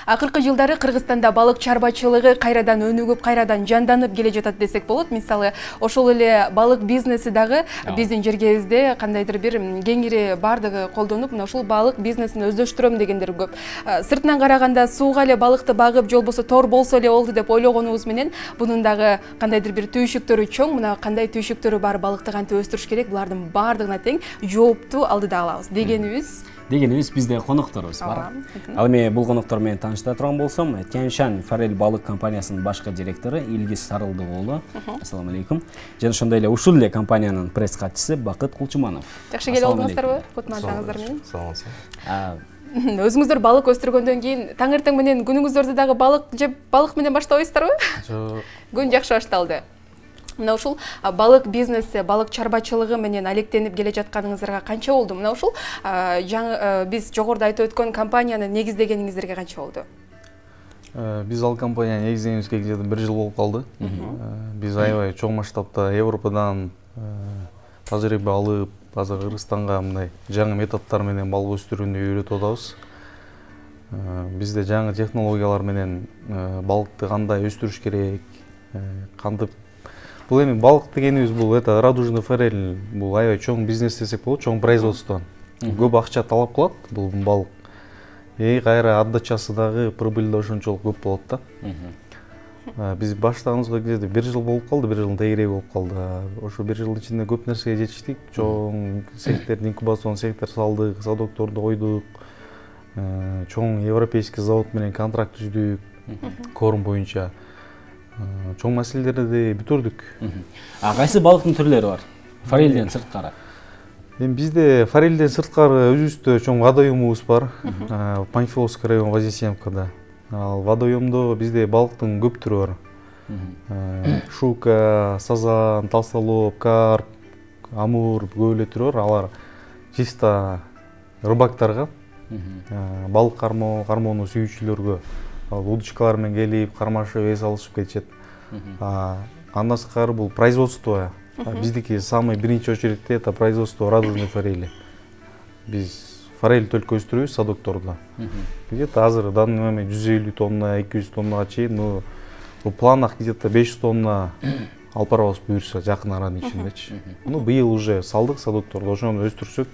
Акыркы жылдары Кыргызстанда балык чарбачылыгы кайрадан өнүгүп, кайрадан жанданып келе жатат десек болот. Мисалы, ошол эле балык бизнеси дагы биздин жергебизде кандайдыр бир кеңири бардыгы колдонуп, мына ушул балык бизнесин өздөштүрөм дегендер көп. Сыртынан караганда сууга эле балыкты багып, же болбосо тор болсо эле болду деп ойлогонубуз менен, бунун дагы кандайдыр бир түйшүктөрү чоң, мына кандай түйшүктөрү бар, балыкты кантип өстүрүш керек, булардын бардыгына тең жоопту алдыда алабыз дегенибиз бизде конокторубуз бар. Ал эми бул коноктор менен тааныштыра турган болсом, Тянь-Шань Форель балык компаниясынын башкы директору Илгиз Сарылдык уулу. Ассаламу алейкум. Жана ошондой эле ушул эле компаниянын пресс катчысы Бакыт Кулчуманов. Жакшы келип алдыңыздарбы? Кутмандаңыздар менен. Саламатсызбы. Өзүңүздөр балык өстүргөндөн кийин таңертең менен күнүңүздөрдү дагы балык жеп, балык менен баштабайсыздарбы? Жок. Күн жакшы башталды. Мына ушул балык бизнеси, балык чарбачылыгы менен алектенип келе жатканыңыздарга канча болду? Мына ушул биз жогоруда айтып өткөн компанияны негиздегениңиздерге канча болду? Биз ал компанияны негиздегенибизге где-то 1 жыл болуп калды. Биз аябай чоң масштабта Европадан тажрыйба алып, азыр Кыргызстанга мындай жаңы методдор менен балык өстүрүүнү үйрөтүп атабыз. Бизде жаңы технологиялар менен балыкты кандай өстүрүш керек, кантип. Бул эми балык дегенибиз бул радужный форель, бул аябай чоң бизнес десек болот, чоң производство. Көп акча талап кылат бул балык. Кайра отдачасы дагы, прибыль да ошончолук көп болот да. Биз баштаганыбызга где-то 1 жыл болуп калды, 1 жылдын тегереги болуп калды. Ошо 1 жылдын ичинде көп нерсеге жетиштик. Чоң цехтерди, инкубацион цехтер салдык, садокторду койдук. Чоң европейский завод менен контракт түздүк, корм боюнча. Чоң маселелерди бүтүрдүк. Кайсы балыктын түрлөрү бар? Форельден сырткары. Эми бизде форельден сырткары өзүбүздө чоң водоемубуз бар. Панфиловский район Вознесеновкада. Ал водоемдо бизде балыктын көп түрү бар. Шука, сазан, толстолоб, карп, амур, көп эле түрү бар. Алар чисто рыбактарга, балык кармоону сүйүүчүлөргө удочкалар менен келип, кармашып, эс алышып кетишет. Андан сырткары бул производство. Биздики самый биринчи очередте это производство радужной форели. Биз форель только өстүрөбүз садоктордо. Где-то азыр данный момент 150 тонна, 200 тоннага чейин, в планах где-то 500 тонна алып барабыз буюрса жакын аранын ичиндечи. Быйыл уже салдык садоктордо, ошону өстүрсөк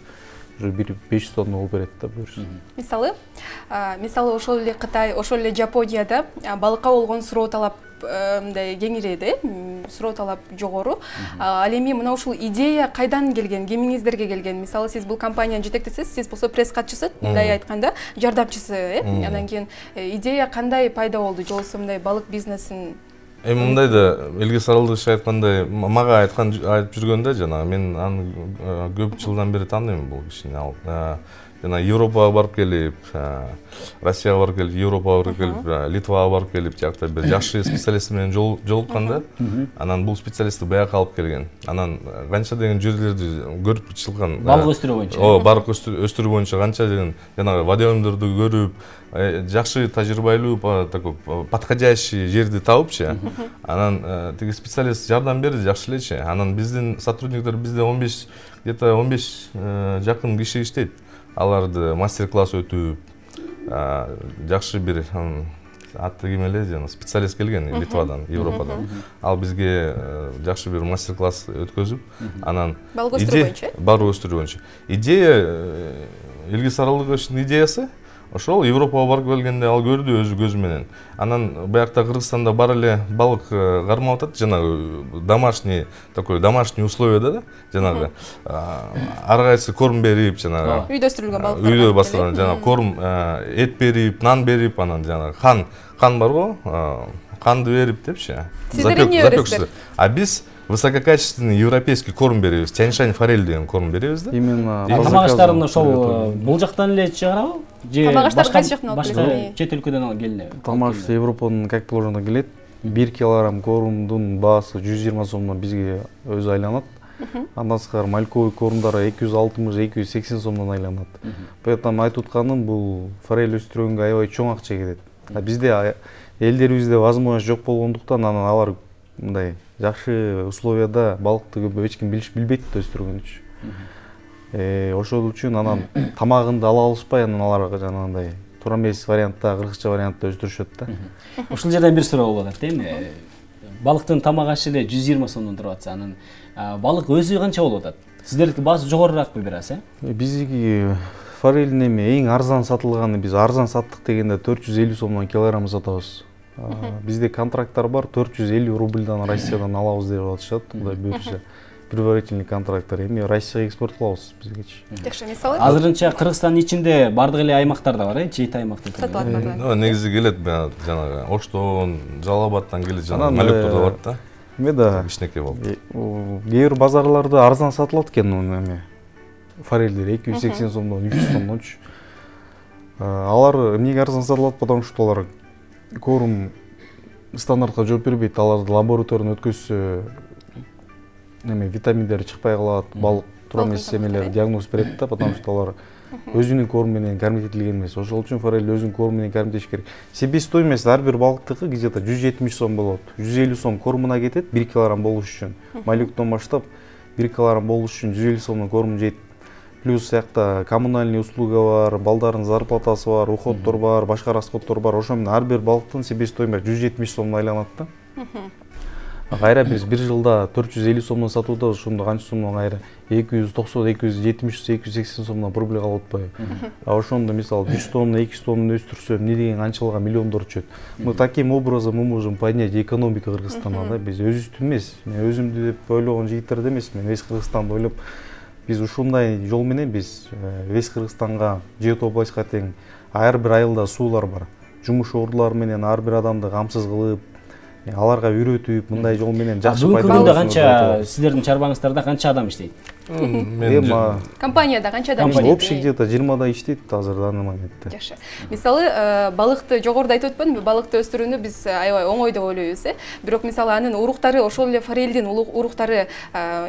уже 500 тонна болуп берет да буюрса. Мисалы ошол эле Кытай, ошол эле Жапонияда балыкка болгон суроо талап мындай кеңиреди, суроо талап жогору. Ал эми мына ушул идея кайдан келген, кимиңиздерге келген? Мисалы сиз бул компаниянын жетекчисисиз, сиз болсо пресс катчысы, мындай айтканда, жардамчысы, Андан кийин идея кандай пайда болду? Же болбосо мындай балык бизнесин мындай да Илгиз Сарылдык айткандай, мага айтып жүргөндө жанагы мен аны көп жылдан бери тааныйм бул кишини. Ал жана Европага барып келип, Россияга барып келип, Европага барып келип, Литвага барып келип, жакта бир жакшы специалист менен жолукканда, анан бул специалистти бияка алып келген. Анан канча деген жерлерди көрүп чыккан. Балык өстүрүү боюнча. Балык өстүрүү боюнча канча деген жанагы водоемдорду көрүп, жакшы тажрыйбалуу, такой подходящий жерди тапыпчы. Анан тиги специалист жардам берди, жакшы элечи. Анан биздин сотрудниктер бизде 15 где-то 15 жакын киши иштейт. Аларды мастер-класс өтүп, жакшы бир атты ким эле жана специалист келген Литвадан, Европадан. Ал бизге жакшы бир мастер-класс өткөзүп, анан балык өстүрүү боюнча. Балык өстүрүү боюнча. Идея Илгиз Сарылдыктын идеясы. Ошол Европага барып келгенде ал көрдү өзү көзү менен. Анан биякта Кыргызстанда бар эле балык кармап атат, жанагы домашний условияда да, жанагы ар кайсы корм берип, жанагы үйдө өстүрүлгөн балыктар. Үйдө бастырган жанагы корм, эт берип, нан берип, анан жанагы кан барго, канды берип депчи. Сиздер эмне бересиздер? А биз высококачественный европейский корм беребиз. Тянь-Шань Форель деген корм беребиз да. Именно тамак аштарын ошол бул жактан эле чыгарабы? Же башка чет өлкөдөн алып келиби? Тамак Европадан как положено келет. 1 килограмм кормдун баасы 120 сомдон бизге өзү айланат. Андан сырткары мальковый кормдары 260-280 сомдон айланат. Поэтому айтып атканым бул форель өстүргөнгө аябай чоң акча кетет. Бизде элдерибизде возможность жок болгондуктан анан алар мындай жакшы условияда балыкты көп эч ким билбейт да өстүргөн үчүн. Ошол үчүн анан тамагынды ала алышпай, анан аларга жанагындай туура эмес вариантта, кыргызча вариантта өстүрүшөт да. Ушул жерден бир суроо болуп атат, эми. Балыктын тамак ашы эле 120 сомдон туруп атса, анан балык өзү канча болуп атат? Сиздердики баасы жогоруракпы бир аз, Биздики форелдин эми эң арзан сатылганы, биз арзан саттык дегенде 450 сомдон килограмм сатабыз. Бизде контракттар бар, 450 рубльдан Россиядан алабыз деп атышат. Кудай буйрса, предварительный контракттар. Эми Россияга экспорт кылабыз бизгечи. Жакшы, мисалы азырынча Кыргызстандын ичинде бардык эле аймактарда бар, 7 аймакта. сатылат бардыгы. Негизи келет жанагы Оштон, Жалал-Абадтан келет, жанагы Малектурда бар да. Эме да кичинекей болуп. Кээ бир базарларда арзан сатылат экен эме. Форелдер 280 сомдон, 300 сомдончу. Алар эмнеге арзан сатылат, потому что алар корм стандартка жооп бербейт. Аларды лабораториядан өткөзсө эме витаминдери чыкпай калат, балык туура эмес эмелер диагноз берет да, потому что алар өзүнүн корму менен кармитилген эмес. Ошол үчүн форель өзүнүн корму менен кармитиш керек. Себестоимость ар бир балыктыкы где-то 170 сом болот. 150 сом кормуна кетет 1 килограмм болуш үчүн. Малюктон баштап 1 килограмм болуш үчүн 150 сомдон кормун жейт. Плюс сякта коммунальный услуга бар, балдардын зарплатасы бар, уходдор бар, башка расходдор бар. Ошо менен ар бир балыктын себестоимость 170 сомдон айланат да. Кайра биз бир жылда 450 сомдон сатуудабыз, ошондо канча сомдон кайра 290, 270, 280 сомдон прибыль калып атпайбы. Ошондо мисалы 100 тонна, 200 тонна өстүрсө эмне деген канчалыгы миллиондор түшөт. Таким образом мы можем поднять экономику Кыргызстана да. Биз өзүбүздү эмес, мен өзүмдү деп ойлогон жигиттерди эмес, мен весь Кыргызстанды ойлоп, биз ушундай жол менен биз весь Кыргызстанга, Жети областка тең ар бир айылда суулар бар. Жумуш ордулары менен ар бир адамды камсыз кылып, аларга үйрөтүп, мындай жол менен жакшы пайда. Бүгүнкү күндө канча сиздердин чарбаңыздарда канча адам иштейт? Компанияда канча адам иштейт? Общий где-то 20 иштейт азыр данный моментте. Жакшы. Мисалы, балыкты жогоруда айтып өтпөдүмбү? Балыкты өстүрүүнү биз аябай оңой деп ойлойбуз, Бирок мисалы анын уруктары, ошол эле форелдин уруктары,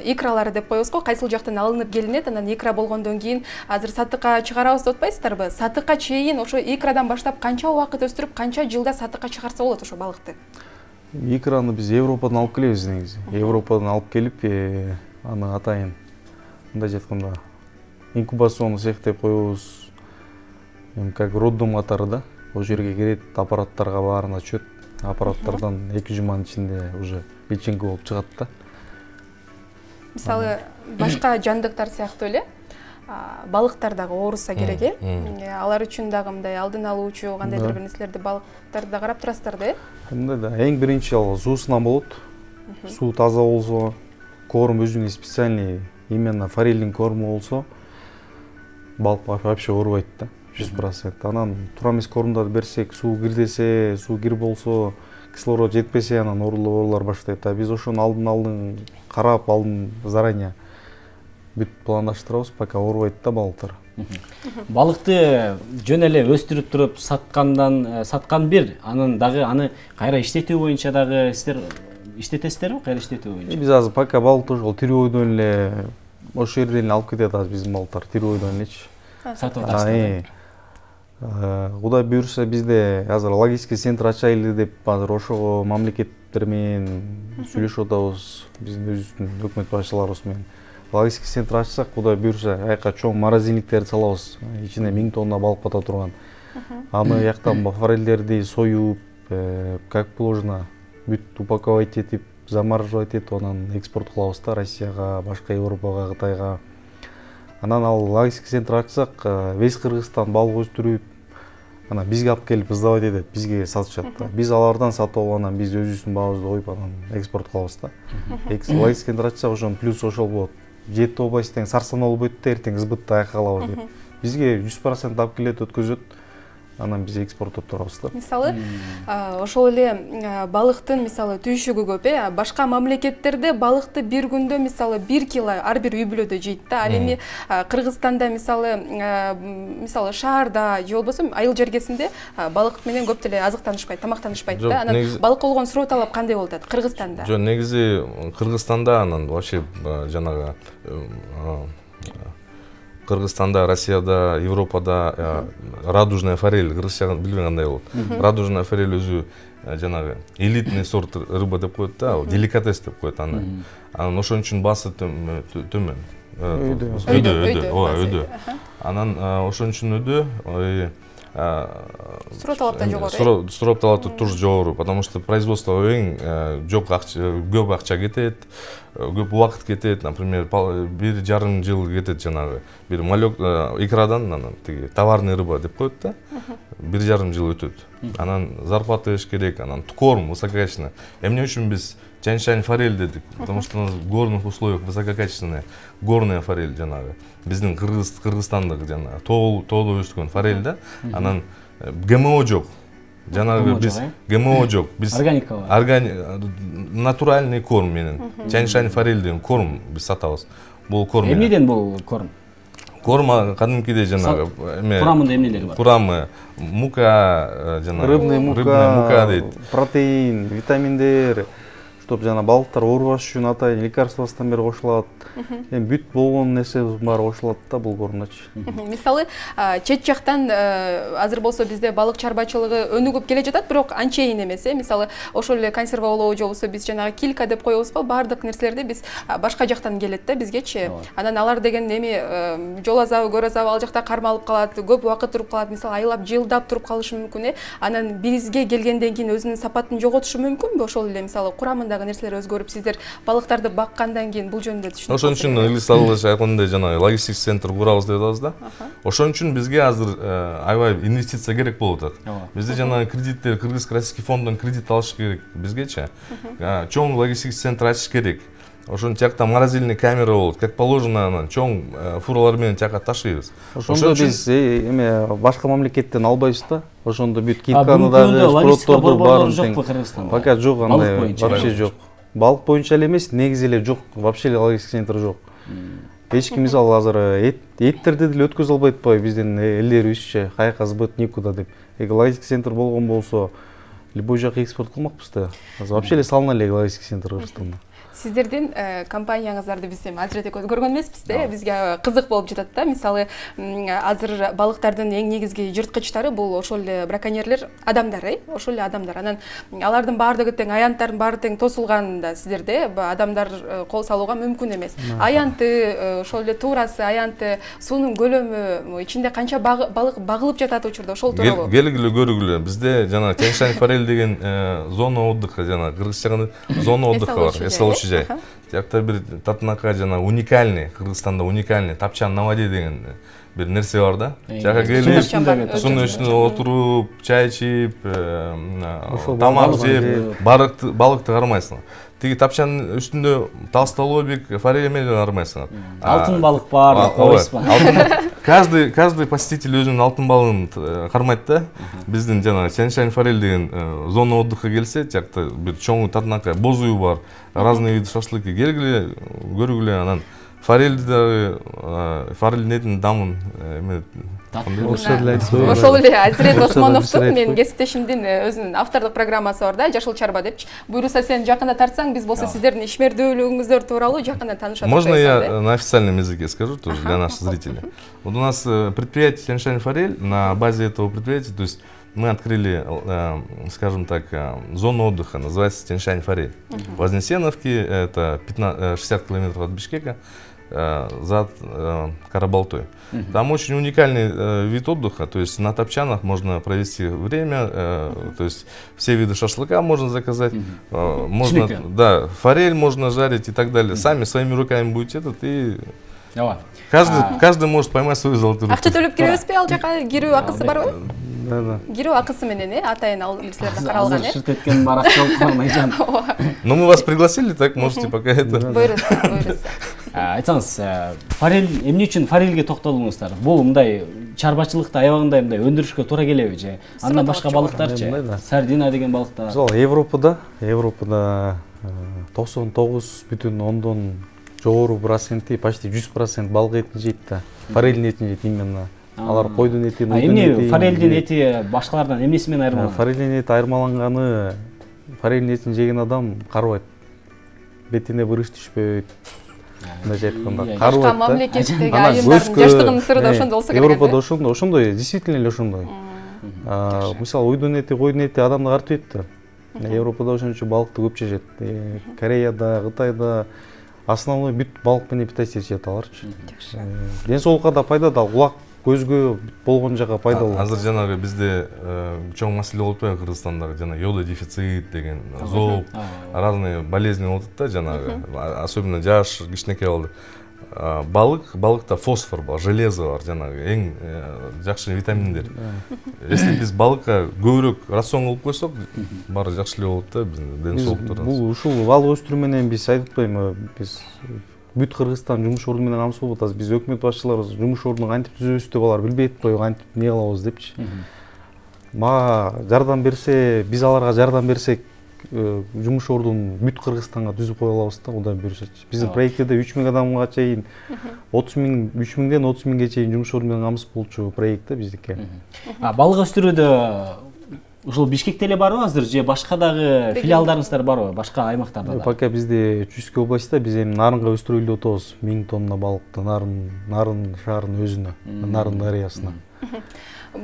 икралары деп коебуз го, кайсыл жактан алынып келинет, анан икра болгондон кийин азыр сатыкка чыгарабыз деп атпайсыздарбы? Сатыкка чейин ошо икрадан баштап канча убакыт өстүрүп, канча жылда сатыкка чыгарса болот ошо балыкты? Икраны биз Европадан алып келебиз негизи. Европадан алып келип, аны атайын мындай жатканда инкубационный цех деп коебуз. Как роддом катары да. Ол жерге кирет, аппараттарга баарына чөт. Аппараттардан 2 жуманын ичинде уже печенька болуп чыгат да. Мисалы, башка жандыктар сыяктуу эле балыктар дагы ооруса керек, Алар үчүн дагы мындай алдын алуучу кандайдыр бир нерселерди балыктарды да карап турасыздар да, Мындай да, эң биринчи ал суусунан болот. Суу таза болсо, корм өзүнүн специальный именно форелдин корму болсо, балык вообще оорубайт да, 100%. Анан туура эмес кормдарды берсек, суу кирдесе, суу кир болсо, кислород жетпесе, анан оорулар баштайт. Биз ошону алдын карап, заранее бүт пландаштырабыз, пока оорубайт да балыктар. Балыкты жөн эле өстүрүп туруп саткан бир, анан дагы аны кайра иштетүү боюнча дагы сиздер иштетесиздерби, кайра иштетүү боюнча? Биз азыр пока балыкты ошол тирүү ойдон эле ошол жерден алып кетет азыр биздин балыктар, тирүү ойдон элечи. Сатып атасыздар. Кудай буйрса бизде азыр логистика центр ачайлы деп азыр ошого мамлекеттер менен сүйлөшүп атабыз, биздин өзүбүздүн өкмөт башчыларыбыз менен. Логистика центр ачсак, кудай буйрса, аяка чоң морозильниктерди салабыз, ичине 1000 тонна балык бата турган. Аны жактан форелдерди союп, как положено, бүт упаковать этип, замораживать этип, анан экспорт кылабыз да Россияга, башка Европага, Кытайга. Анан ал логистика центр ачсак, весь Кыргызстан балык өстүрүп, анан бизге алып келип сдавать этет, бизге сатышат да. Биз алардан сатып алып, анан биз өзүбүздүн баабызды коюп, анан экспорт кылабыз да. Логистика центр ачсак, ошон плюс ошол болот. Жети область тең Сарсанол болот да, эртең Ызбытта аяка калабыз деп. Бизге 100% алып келет, өткөзөт. Анан биз экспорттоп турабыз да. Мисалы, ошол эле балыктын мисалы түйшүгү көп, башка мамлекеттерде балыкты бир күндө мисалы 1 кило ар бир үй бүлөдө жейт да. Ал эми Кыргызстанда мисалы шаарда же болбосо айыл жергесинде балык менен көп деле азыктанышпайт, тамактанышпайт да. Анан балыкка болгон суроо талап кандай болуп атат Кыргызстанда? Жок, негизи Кыргызстанда анан вообще жанагы Кыргызстанда, Россияда, Европада радужная форель, кыргызча билбейм кандай болот. Радужная форель өзү жанагы элитный сорт рыба деп коет да, деликатес деп коет аны. Анан ошон үчүн баасы төмөн. Өйдө. Анан ошон үчүн өйдө. Суроо талаптан жогору. Суроо талапты тоже жогору, потому что производство жок көп акча кетет, көп убакыт кетет. Например, 1,5 жыл кетет жанагы. Бир малек икрадан анан тиги товарный рыба деп коет да. 1,5 жыл өтөт. Анан зарплата еш керек, анан корм высококачественный. Эмне үчүн биз Тянь-Шань форель дедик, потому что у нас в горных условиях высококачественная горная форель жанагы. Биздин Кыргызстандык жанагы тоолуу өскөн форель да. Анан ГМО жок. Жанагы биз ГМО жок. Биз натуральный корм менен. Тянь-Шань форель деген корм биз сатабыз. Бул корм. Эмнеден бул корм? Корм кадимкидей жанагы курамында эмнелери бар? Курамы мука жанагы рыбный мука дейт. Протеин, витаминдер, чтоб жана балыктар оорубаш үчүн атайын лекарствостон бери кошулат. Эми бүт болгон нерсебиз баары кошулат да бул кормдочу. Мисалы, чет жактан азыр болсо бизде балык чарбачылыгы өнүгүп келе жатат, бирок анчейин эмес. Мисалы, ошол эле консервалоо же болбосо биз жанагы килька деп коебузбу, баардык нерселерди биз башка жактан келет да бизгечи. Анан алар деген эми жол азабы, көр азабы ал жакта кармалып калат, көп убакыт туруп калат, мисалы айлап, жылдап туруп калышы мүмкүн. Анан бизге келгенден кийин өзүнүн сапатын жоготушу мүмкүнбү? Ошол эле мисалы курамындагы нерселер өзгөрүп, сиздер балыктарды баккандан кийин бул жөнүндө түшүнүп. Ошон үчүн Илис Алыш айткандай жанагы логистик центр курабыз деп атабыз да. Ошон үчүн бизге азыр аябай инвестиция керек болуп атат. Бизде жанагы кредиттер Кыргыз-Российский фонддон кредит алыш керек бизгечи. Чоң логистик центр ачыш керек. Ошон тиякта морозильный камера болот, как положено анан чоң фуралар менен тияка ташыйбыз. Ошондо биз эме башка мамлекеттен албайбыз да. Ошондо бүт килканы дагы, шпротторду баарын тең. Пока жок андай, вообще жок. Балык боюнча эле эмес, негизи эле жок, вообще эле логистик центр жок. Эч ким мисалы азыр эттерди деле өткөзө албай атпайбы биздин элдерибизче, каяка сбыт никуда деп. Эги логистик центр болгон болсо, любой жака экспорт кылмакпыз да. Азыр вообще эле салына эле логистик центр Кыргызстанда. Сиздердин компанияңыздарды биз эми азыр эле көргөн эмеспиз да, бизге кызык болуп жатат да. Мисалы, азыр балыктардын эң негизги жырткычтары бул ошол эле браконьерлер, адамдар, ошол эле адамдар. Анан алардын баардыгы тең, аянттардын баары тең тосулганда сиздерде адамдар кол салууга мүмкүн эмес. Аянты, ошол эле туурасы, аянты, суунун көлөмү, ичинде канча балык багылып жатат учурда, ошол тууралуу. Келгиле көргүлө. Бизде жана Тянь-Шань форель деген зона отдыха, жана кыргызча зона отдыха бар. Тиякта бир татынака жана уникальный, Кыргызстанда уникальный тапчан на воде деген бир нерсе бар да. Жака келип, суунун үстүнө отуруп, чай ичип, тамак жеп, балыкты кармайсың. Тиги тапчанын үстүндө толстолобик, форель менен кармайсың. Алтын балык бар, койсузбу? Каждый посетитель өзүнүн алтын балыгын кармайт да. Биздин жана Тянь-Шань форель деген зона отдыха келсе, тиякта бир чоң татынака, боз үй бар, разные виды шашлыки. Келгиле, көргүле, анан форельди дагы, форельдин этинин дамын ошол эле Азирет Осмоновдун менин кесиптешимдин өзүнүн автордук программасы бар да, Жашыл чарба депчи. Буюрса сен жакында тартсаң, биз болсо сиздердин ишмердүүлүгүңүздөр тууралуу жакында таанышат. Можно я на официальном языке скажу тоже для наших зрителей? Вот у нас предприятие Тянь-Шань форель, на базе этого предприятия, то есть мы открыли, скажем так, зону отдыха, называется Тянь-Шань форель. В Вознесеновке, это 60 километров от Бишкека, за Карабалтой. Там очень уникальный вид отдыха, то есть на топчанах можно провести время, то есть все виды шашлыка можно заказать, можно, да, форель можно жарить и так далее. Сами своими руками будете этот и каждый может поймать свою золотую рыбку. Акча төлөп киребизби ал жака, кирүү акысы барбы? Да. Кирүү акысы менен атайын ал нерселерде каралган, Шырт эткен барак болуп Айжан. Ну мы вас пригласили, так можете пока это. Буйруса. Айтсаңыз, форель эмне үчүн форельге токтолуңуздар? Бул мындай чарбачылыкта аябагындай мындай өндүрүшкө туура келеби же? Андан башка балыктарчы? Сардина деген балыктар. Мисалы Европада 99,10 жогору проценти, почти 100% балык этин жейт да. Форельдин этин жейт именно. Алар койдун этин, эмне форельдин эти башкалардан эмнеси менен айырмаланат? Форельдин эти айырмаланганы, форельдин этин жеген адам карыбайт. Бетине бырыш түшпөйт. мындайча айтканда башка карыбайт да. мамлекеттеги айымдардын жаштыгынын сыры да ошондо болсо керек. Европада ошондой, действительно эле ошондой. Мисалы уйдун эти, койдун эти адамды картыбайт да. Европада ошон үчүн балыкты көп жешет. Кореяда, Кытайда основной бүт балык менен питайся жешет аларчы. Ден соолукка да пайдалуу, кулак көзгө болгон жака пайдалуу. Азыр жанагы бизде чоң маселе болуп атпайбы Кыргызстандагы жана йода дефицит деген, зоб, разные болезни болуп атат да жанагы, особенно жаш кичинекей балдар. Балыкта фосфор бар, железо бар, жанагы эң жакшы витаминдер. Если биз балыкка көбүрөөк рацион кылып койсок, баары жакшы эле болот да биздин ден соолуктарыбыз. Бул ушул балык өстүрүү менен биз айтып атпайбы, биз бүт Кыргызстан жумуш орду менен камсыз болуп атабыз. Биз өкмөт башчылары жумуш ордун кантип түзөбүз деп алар билбей атпайбы, кантип эмне кылабыз депчи. Мага жардам берсе, биз аларга жардам берсек, жумуш ордун бүт Кыргызстанга түзүп кое алабыз да, Кудай буйрсачы. Биздин проектте 3000 адамга чейин 30.000ден 30.000ге чейин жумуш орду менен камсыз болчу проект да биздики. Балык өстүрүүдө ушул Бишкекте эле барбы азыр же башка дагы филиалдарыңыздар барбы, башка аймактарда да? Пока бизде Чүскө областта биз эми Нарынга өстүрөлүп атабыз. 1000 тонна балыкты Нарын шаарынын өзүнө, Нарын дарыясына.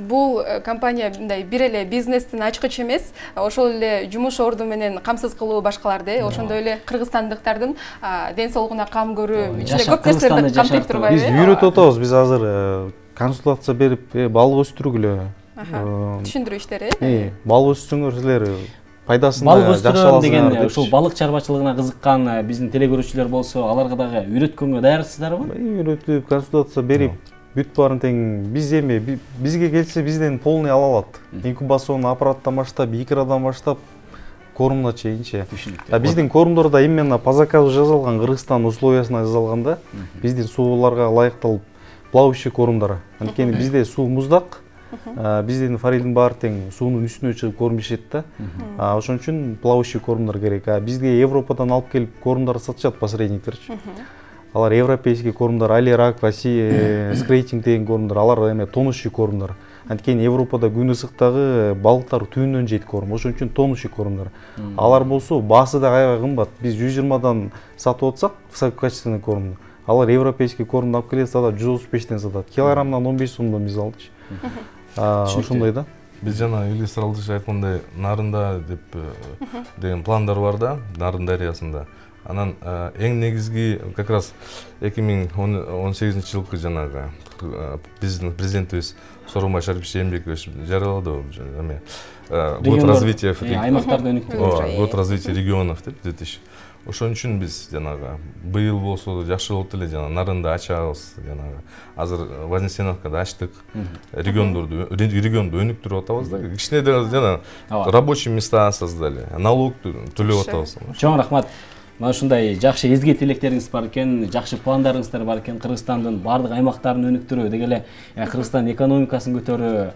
Бул компания мындай бир эле бизнестин ачкычы эмес, ошол эле жумуш орду менен камсыз кылуу башкаларды, ошондой эле кыргызстандыктардын ден соолугуна кам көрүү, ичинде көп нерселерди камтып турбайбы? Биз үйрөтүп атабыз, биз азыр консультация берип, балык өстүргүлө. Түшүндүрүү иштери. Балык өстүрсөңөр силер пайдасын балык өстүрөм деген ушул балык чарбачылыгына кызыккан биздин телегөрүүчүлөр болсо, аларга дагы үйрөткөнгө даярсыздарбы? Үйрөтүп, консультация берип, бүт баарын тең биз эми бизге келсе бизден полный ала алат. Инкубацион аппараттан баштап, бикирадан баштап корумуна чейинчи. Биздин корумдордо именно по заказу жазылган, Кыргызстан условиясына жазылганда, биздин сууларга ылайыкталып плавающий корумдар. Анткени бизде суу муздак, биздин форелдин баары тең суунун үстүнө чыгып корум ишет да. Ошон үчүн плавающий корумдар керек. Бизге Европадан алып келип корумдар сатышат посредниктерчи. Алар европейский корумдар, Алирак, Россия, скрейтинг деген корумдар, алар эме тонущий корумдар. Анткени Европада күн ысыктагы балыктар түбүнөн жейт корум. Ошон үчүн тонущий корумдар. Алар болсо баасы да аябай кымбат. Биз 120дан сатып атсак, высококачественный корум. Алар европейский корумду алып келет, сатат 135тен сатат. Килограммдан 15 сомдон биз алдычы. Ошондой да. Биз жана Илис Аралдыч айткандай Нарында деп деген пландар бар да, Нарын дарыясында. Анан эң негизги как раз 2018-жылкы жанагы биздин президентибиз Сооронбай Шарипович Жээнбекович жарыялады эме год развития аймактарды өнүктүрүү, год развития регионов деп 2000. Ошон үчүн биз жанагы быйыл болсо жакшы болуп эле жана Нарында ачабыз, жанагы азыр Вознесеновкада ачтык. Регионду өнүктүрүп атабыз да. Кичине жана рабочий места создали, налог төлөп атабыз. Чоң рахмат. Мына ушундай жакшы изги тилектериңиз бар экен, жакшы пландарыңыздар бар экен, Кыргызстандын бардык аймактарын өнүктүрүү, деги эле Кыргызстан экономикасын көтөрүү,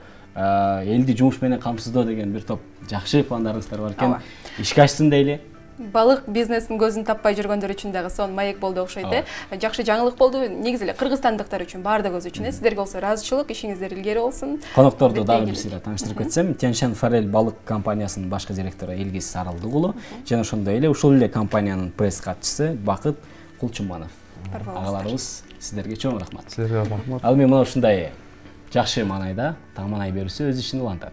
элди жумуш менен камсыздоо деген бир топ жакшы пландарыңыздар бар экен. Ишке ашсын дейли. Балык бизнесин көзүн таппай жүргөндөр үчүн дагы сон маек болду окшойт. Жакшы жаңылык болду. Негизи эле кыргызстандыктар үчүн, бардыгыбыз үчүн. Сиздерге болсо ыраазычылык, ишиңиздер илгери болсун. Конокторду дагы бир сыйра тааныштырып кетсем, Тянь-Шань Форель балык компаниясынын башкы директору Элгиз Сарылдык уулу жана ошондой эле ушул эле компаниянын пресс катчысы Бакыт Кулчуманов. Агаларыбыз сиздерге чоң рахмат. Сиздерге рахмат. Ал эми мына ушундай жакшы маанайда тааманай берүүсү өз ишин улантат.